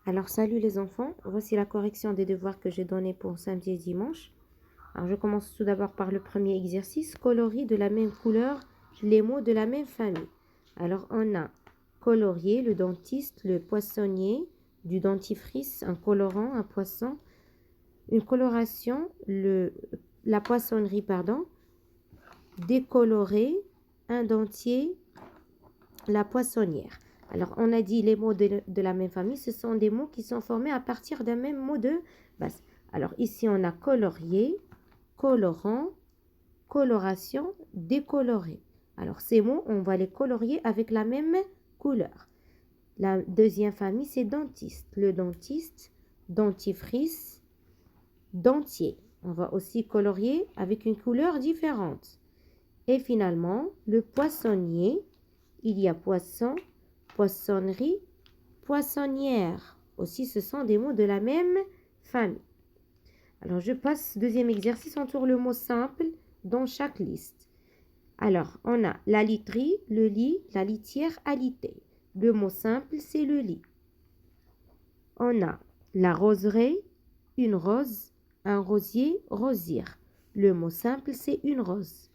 Alors, salut les enfants, voici la correction des devoirs que j'ai donnés pour samedi et dimanche. Alors, je commence tout d'abord par le premier exercice, colorie de la même couleur les mots de la même famille. Alors, on a colorier, le dentiste, le poissonnier, du dentifrice, un colorant, un poisson, une coloration, la poissonnerie, pardon, décolorer, un dentier, la poissonnière. Alors, on a dit les mots de la même famille, ce sont des mots qui sont formés à partir d'un même mot de base. Alors, ici, on a colorier, colorant, coloration, décolorer. Alors, ces mots, on va les colorier avec la même couleur. La deuxième famille, c'est dentiste. Le dentiste, dentifrice, dentier. On va aussi colorier avec une couleur différente. Et finalement, le poissonnier, il y a poisson, poissonnerie, poissonnière. Aussi, ce sont des mots de la même famille. Alors, je passe deuxième exercice, on tourne le mot simple dans chaque liste. Alors, on a la literie, le lit, la litière, alité. Le mot simple, c'est le lit. On a la roseraie, une rose, un rosier, rosière. Le mot simple, c'est une rose.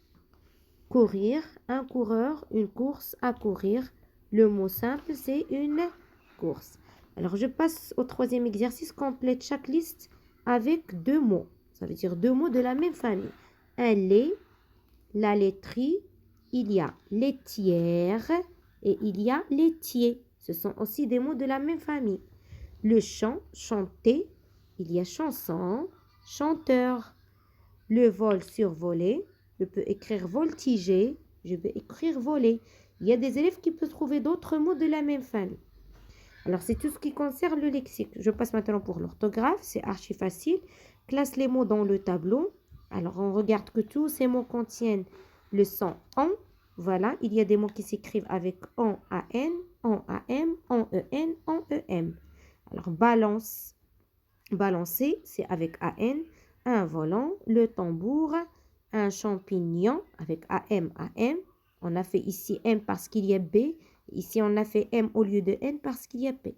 Courir, un coureur, une course, à courir. Le mot simple, c'est une course. Alors, je passe au troisième exercice. Complète chaque liste avec deux mots. Ça veut dire deux mots de la même famille. Un lait, la laiterie, il y a laitière et il y a laitier. Ce sont aussi des mots de la même famille. Le chant, chanter, il y a chanson, chanteur. Le vol, survoler. Je peux écrire voltiger, je peux écrire voler. Il y a des élèves qui peuvent trouver d'autres mots de la même famille. Alors, c'est tout ce qui concerne le lexique. Je passe maintenant pour l'orthographe. C'est archi facile. Classe les mots dans le tableau. Alors, on regarde que tous ces mots contiennent le son en. Voilà, il y a des mots qui s'écrivent avec en an, en am, en en, en em. Alors, balance. Balancer, c'est avec an. Un volant, le tambour, un champignon avec AM, AM. On a fait ici M parce qu'il y a B. Ici, on a fait M au lieu de N parce qu'il y a P.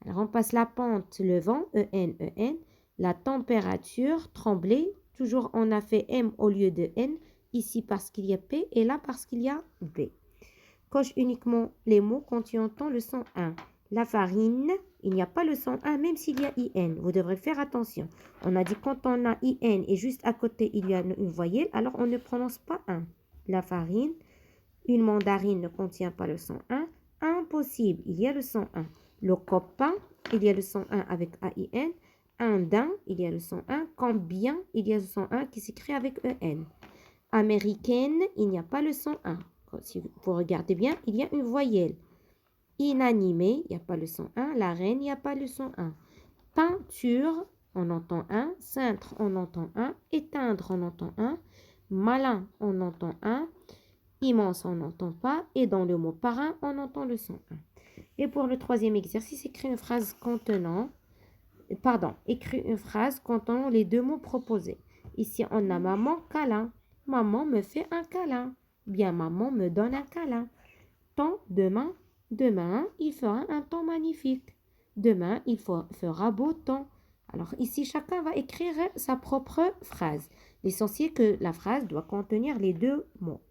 Alors, on passe la pente, le vent, EN, EN. La température, trembler. Toujours, on a fait M au lieu de N. Ici, parce qu'il y a P et là, parce qu'il y a B. Coche uniquement les mots quand tu entends le son 1. La farine, il n'y a pas le son 1 même s'il y a IN. Vous devrez faire attention. On a dit quand on a IN et juste à côté il y a une voyelle, alors on ne prononce pas 1. La farine, une mandarine ne contient pas le son 1. Impossible, il y a le son 1. Le copain, il y a le son 1 avec AIN. Un daim, il y a le son 1. Combien, il y a le son 1 qui s'écrit avec EN. Américaine, il n'y a pas le son 1. Si vous regardez bien, il y a une voyelle. Inanimé, il n'y a pas le son 1. La reine, il n'y a pas le son 1. Peinture, on entend 1. Cintre, on entend 1. Éteindre, on entend 1. Malin, on entend 1. Immense, on n'entend pas. Et dans le mot parrain, on entend le son 1. Et pour le troisième exercice, écris une phrase contenant les deux mots proposés. Ici, on a maman, câlin. Maman me fait un câlin. Bien, maman me donne un câlin. Temps, demain. Demain, il fera un temps magnifique. Demain, il fera beau temps. Alors ici, chacun va écrire sa propre phrase. L'essentiel que la phrase doit contenir les deux mots.